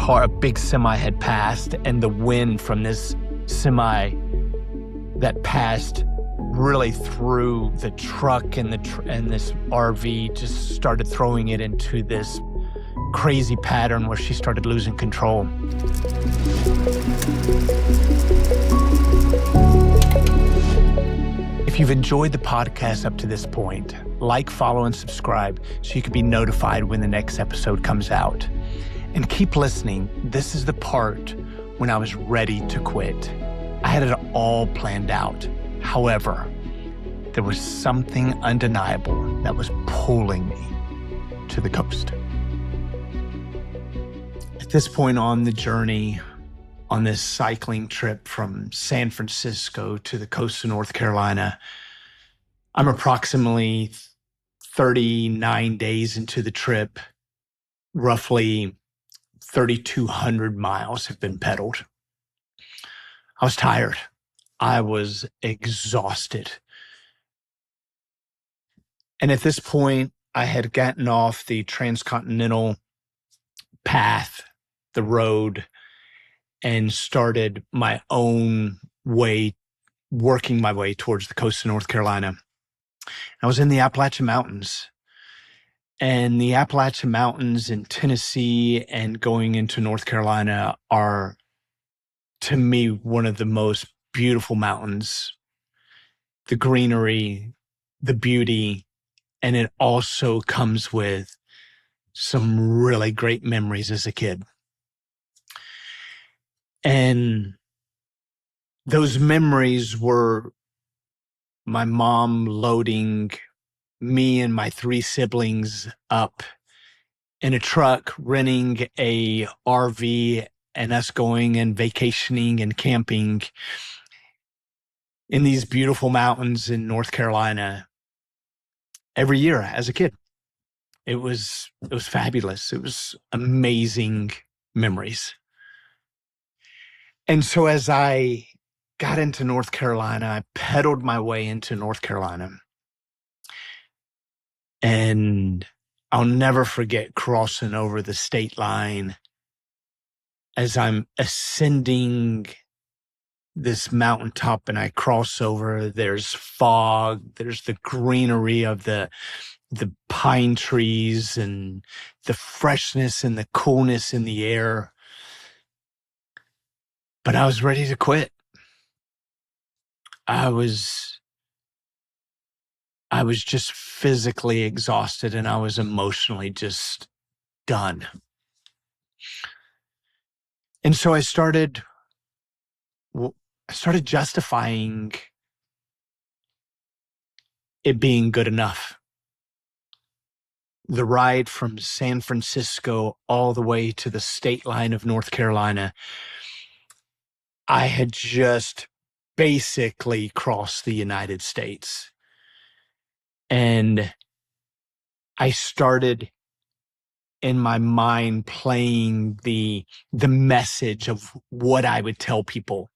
a big semi had passed, and the wind from this semi that passed really threw the truck and this RV, just started throwing it into this crazy pattern where she started losing control. If you've enjoyed the podcast up to this point, like, follow, and subscribe so you can be notified when the next episode comes out. And keep listening. This is the part when I was ready to quit. I had it all planned out. However, there was something undeniable that was pulling me to the coast. At this point on the journey, on this cycling trip from San Francisco to the coast of North Carolina, I'm approximately 39 days into the trip. Roughly 3,200 miles have been pedaled. I was tired. I was exhausted. And at this point, I had gotten off the transcontinental path, the road, and started my own way, working my way towards the coast of North Carolina. I was in the Appalachian Mountains. And the Appalachian Mountains in Tennessee and going into North Carolina are, to me, one of the most beautiful mountains. The greenery, the beauty, and it also comes with some really great memories as a kid. And those memories were my mom loading me and my 3 siblings up in a truck, renting a RV, and us going and vacationing and camping in these beautiful mountains in North Carolina every year as a kid. It was fabulous. It was amazing memories. And so as I got into North Carolina, I pedaled my way into North Carolina. And I'll never forget crossing over the state line as I'm ascending this mountaintop and I cross over. There's fog, there's the greenery of the pine trees and the freshness and the coolness in the air. But I was ready to quit. I was just physically exhausted and I was emotionally just done. And so I started justifying it being good enough. The ride from San Francisco all the way to the state line of North Carolina, I had just basically crossed the United States. And I started in my mind playing the message of what I would tell people.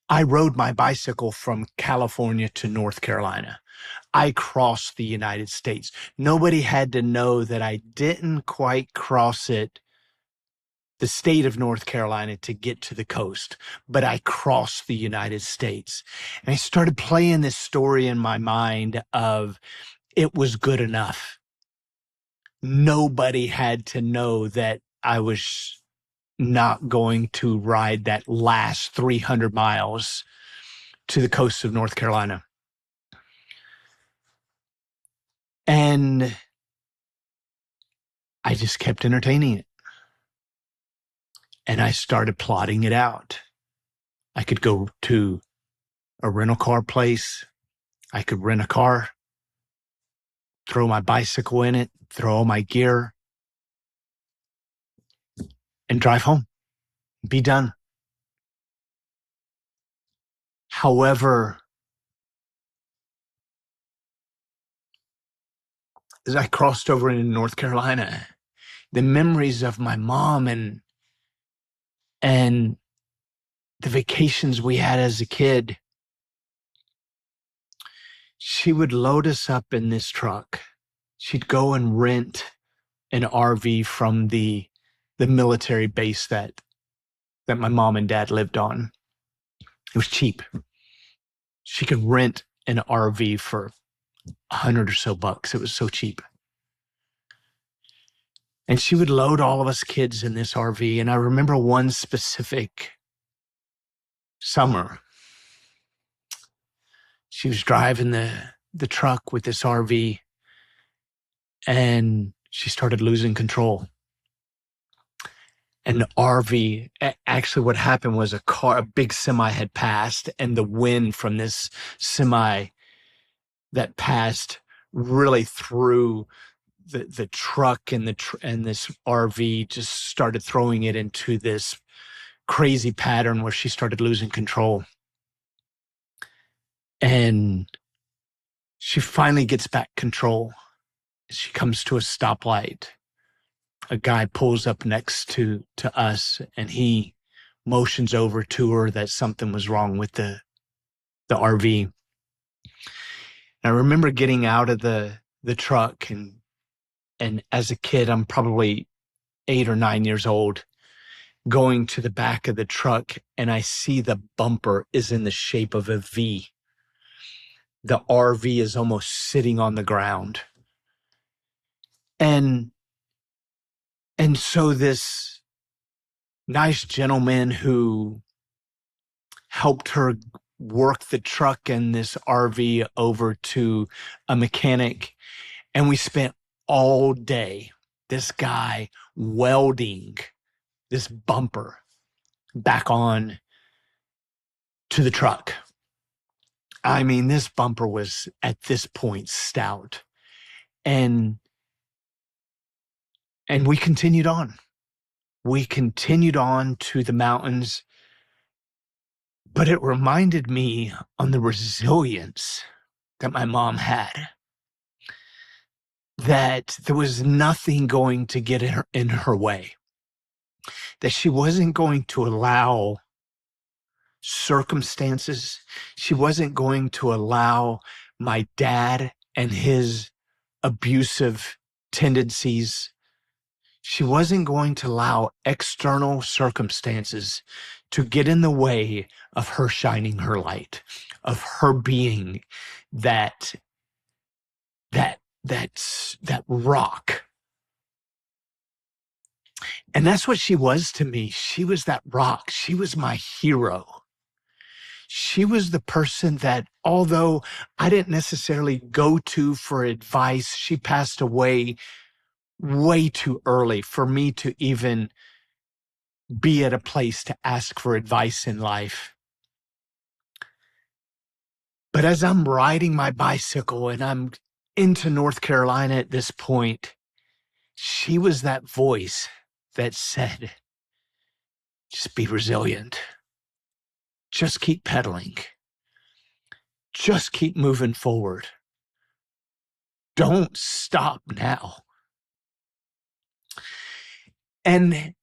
I rode my bicycle from California to North Carolina. I crossed the United States. Nobody had to know that I didn't quite cross the state of North Carolina to get to the coast, but I crossed the United States. And I started playing this story in my mind of it was good enough. Nobody had to know that I was not going to ride that last 300 miles to the coast of North Carolina. And I just kept entertaining it. And I started plotting it out. I could go to a rental car place. I could rent a car, throw my bicycle in it, throw all my gear, and drive home. Be done. However, as I crossed over into North Carolina, the memories of my mom and the vacations we had as a kid, she would load us up in this truck. She'd go and rent an RV from the the military base that my mom and dad lived on. It was cheap. She could rent an RV for $100 or so bucks. It was so cheap. And she would load all of us kids in this RV. And I remember one specific summer, she was driving the truck with this RV, and she started losing control. And the RV, actually what happened was a big semi had passed, and the wind from this semi that passed really threw the truck and this RV, just started throwing it into this crazy pattern where she started losing control. And she finally gets back control. She comes to a stoplight. A guy pulls up next to us, and he motions over to her that something was wrong with the RV. And I remember getting out of the truck, and as a kid, I'm probably 8 or 9 years old, going to the back of the truck, and I see the bumper is in the shape of a V. The RV is almost sitting on the ground. And so this nice gentleman who helped her work the truck and this RV over to a mechanic, and we spent all day, this guy welding this bumper back on to the truck. I mean, this bumper was at this point stout. And we continued on. We continued on to the mountains, but it reminded me on the resilience that my mom had, that there was nothing going to get in her way, that she wasn't going to allow circumstances. She wasn't going to allow my dad and his abusive tendencies. She wasn't going to allow external circumstances to get in the way of her shining her light, of her being that rock. And that's what she was to me. She was that rock. She was my hero. She was the person that, although I didn't necessarily go to for advice, she passed away way too early for me to even be at a place to ask for advice in life. But as I'm riding my bicycle and I'm into North Carolina at this point, she was that voice that said, just be resilient. Just keep pedaling. Just keep moving forward. Don't stop now. And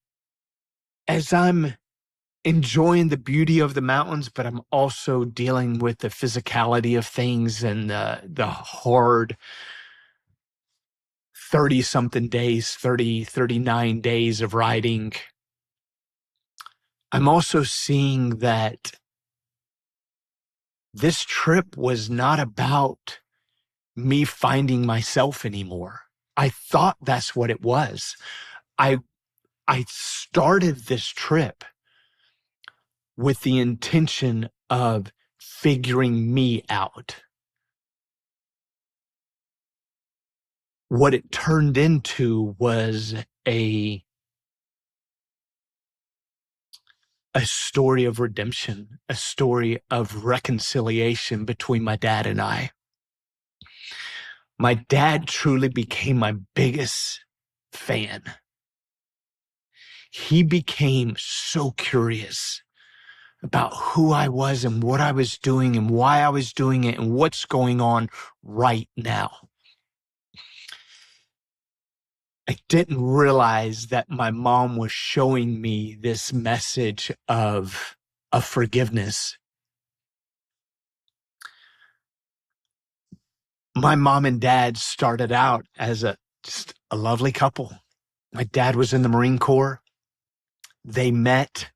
as I'm enjoying the beauty of the mountains, but I'm also dealing with the physicality of things and the hard 30-something days, 39 days of riding, I'm also seeing that this trip was not about me finding myself anymore. I thought that's what it was. I started this trip with the intention of figuring me out. What it turned into was a story of redemption, a story of reconciliation between my dad and I. My dad truly became my biggest fan. He became so curious about who I was and what I was doing and why I was doing it and what's going on right now. I didn't realize that my mom was showing me this message of forgiveness. My mom and dad started out as just a lovely couple. My dad was in the Marine Corps. They met.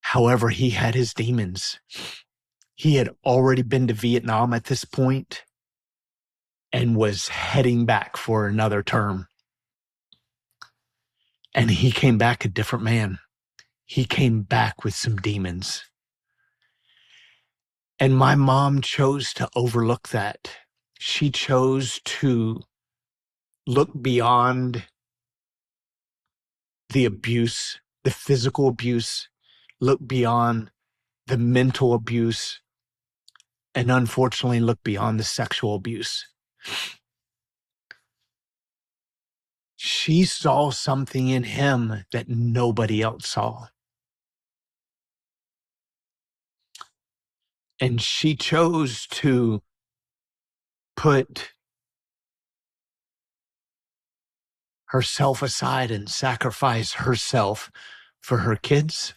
However, he had his demons. He had already been to Vietnam at this point and was heading back for another term. And he came back a different man. He came back with some demons. And my mom chose to overlook that. She chose to look beyond the abuse, the physical abuse, look beyond the mental abuse, and unfortunately look beyond the sexual abuse. She saw something in him that nobody else saw. And she chose to put herself aside and sacrifice herself for her kids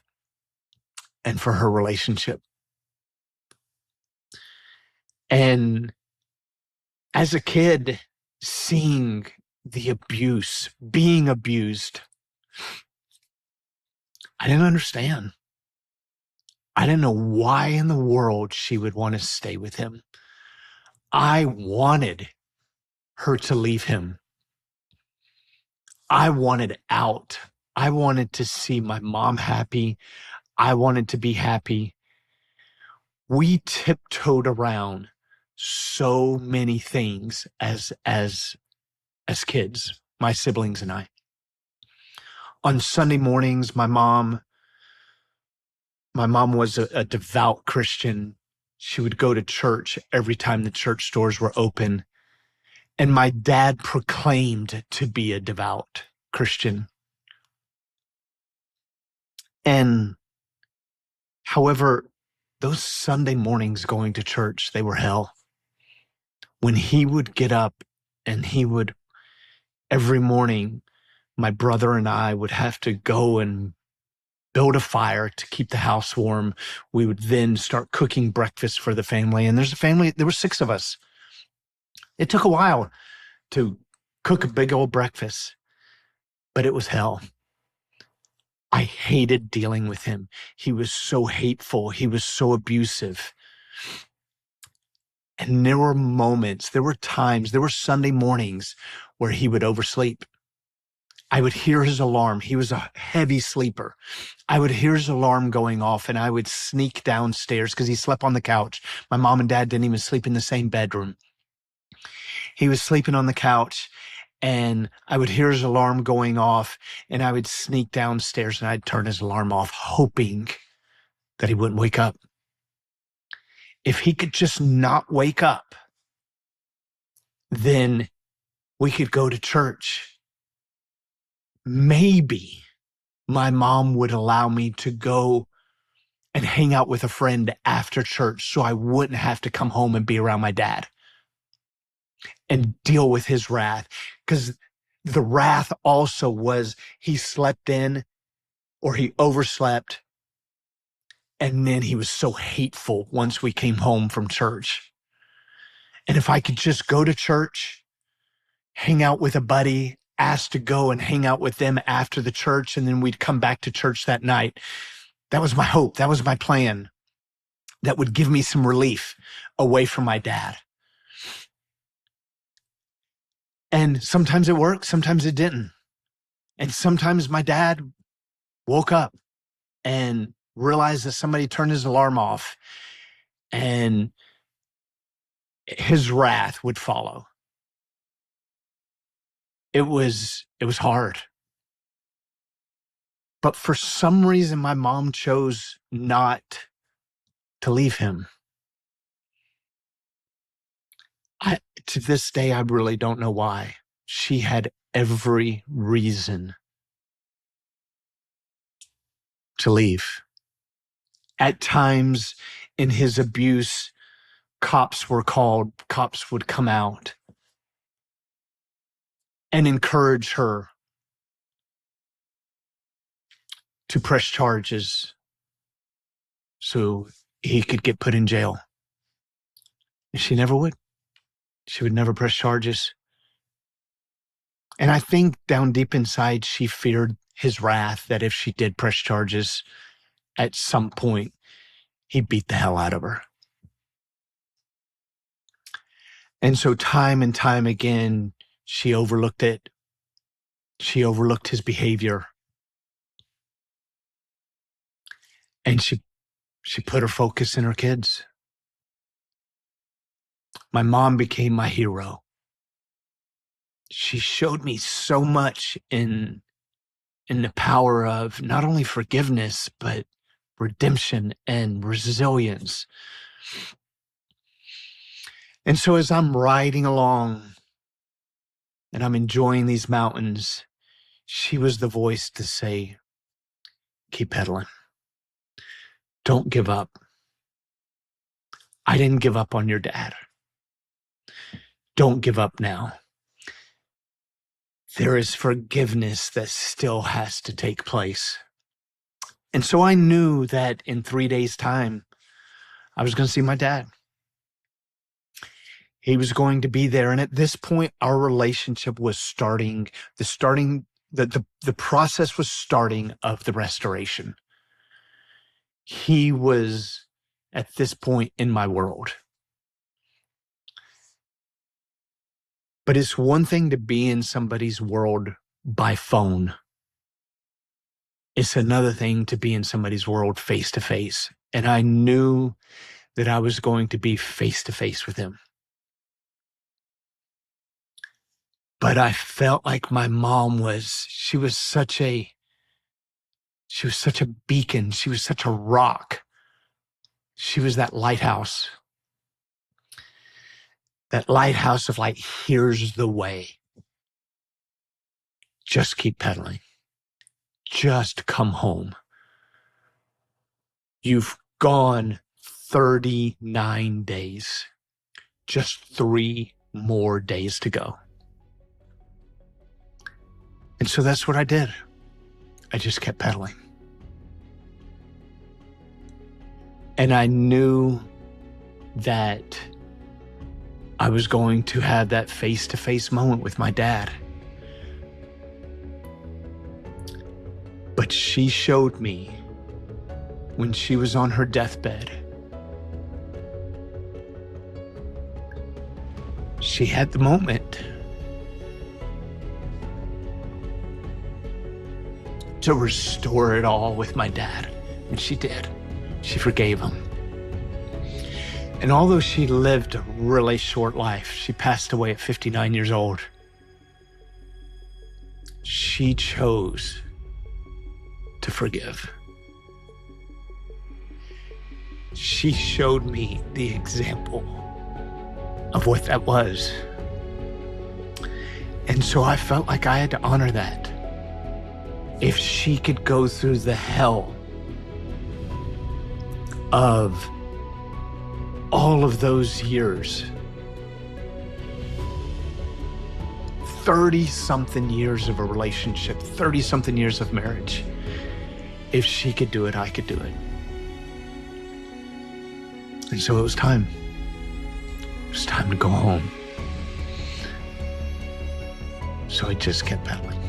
and for her relationship. And as a kid, seeing the abuse, being abused, I didn't understand. I didn't know why in the world she would want to stay with him. I wanted her to leave him. I wanted out. I wanted to see my mom happy. I wanted to be happy. We tiptoed around so many things as kids, my siblings and I. On Sunday mornings, my mom was a devout Christian. She would go to church every time the church doors were open. And my dad proclaimed to be a devout Christian. And however, those Sunday mornings going to church, they were hell. When he would get up and every morning, my brother and I would have to go and build a fire to keep the house warm. We would then start cooking breakfast for the family. And there were 6 of us. It took a while to cook a big old breakfast, but it was hell. I hated dealing with him. He was so hateful. He was so abusive. And there were moments, there were times, there were Sunday mornings where he would oversleep. I would hear his alarm. He was a heavy sleeper. I would hear his alarm going off and I would sneak downstairs because he slept on the couch. My mom and dad didn't even sleep in the same bedroom. He was sleeping on the couch and I would hear his alarm going off and I would sneak downstairs and I'd turn his alarm off, hoping that he wouldn't wake up. If he could just not wake up, then we could go to church. Maybe my mom would allow me to go and hang out with a friend after church so I wouldn't have to come home and be around my dad and deal with his wrath. Because the wrath also was he slept in or he overslept. And then he was so hateful once we came home from church. And if I could just go to church, hang out with a buddy, ask to go and hang out with them after the church, and then we'd come back to church that night. That was my hope. That was my plan. That would give me some relief away from my dad. And sometimes it worked, sometimes it didn't. And sometimes my dad woke up and realized that somebody turned his alarm off and his wrath would follow. It was hard. But for some reason, my mom chose not to leave him. To this day, I really don't know why. She had every reason to leave. At times in his abuse, cops were called, cops would come out and encourage her to press charges so he could get put in jail. And she never would. She would never press charges. And I think down deep inside, she feared his wrath, that if she did press charges at some point, he'd beat the hell out of her. And so time and time again, she overlooked it. She overlooked his behavior. And she put her focus in her kids. My mom became my hero. She showed me so much in the power of not only forgiveness, but redemption and resilience. And so as I'm riding along and I'm enjoying these mountains, she was the voice to say, keep pedaling. Don't give up. I didn't give up on your dad. Don't give up now. There is forgiveness that still has to take place. And so I knew that in 3 days' time, I was going to see my dad. He was going to be there. And at this point, our relationship was starting, the process was starting of the restoration. He was at this point in my world. But it's one thing to be in somebody's world by phone. It's another thing to be in somebody's world face to face. And I knew that I was going to be face to face with him. But I felt like my mom she was such a beacon. She was such a rock. She was that lighthouse. That lighthouse of like, here's the way. Just keep pedaling. Just come home. You've gone 39 days. Just 3 more days to go. And so that's what I did. I just kept pedaling. And I knew that I was going to have that face-to-face moment with my dad. But she showed me when she was on her deathbed. She had the moment to restore it all with my dad. And she did. She forgave him. And although she lived a really short life, she passed away at 59 years old. She chose to forgive. She showed me the example of what that was. And so I felt like I had to honor that. If she could go through the hell of all of those years, 30-something years of a relationship, 30-something years of marriage, if she could do it, I could do it. And so it was time. It was time to go home. So I just kept pedaling.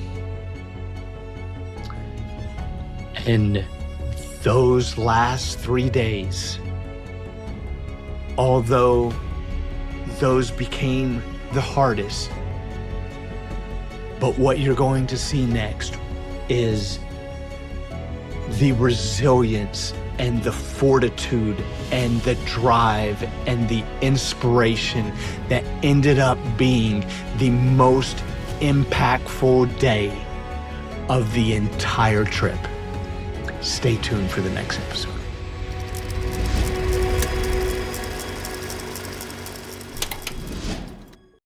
And those last 3 days, although those became the hardest, but what you're going to see next is the resilience and the fortitude and the drive and the inspiration that ended up being the most impactful day of the entire trip. Stay tuned for the next episode.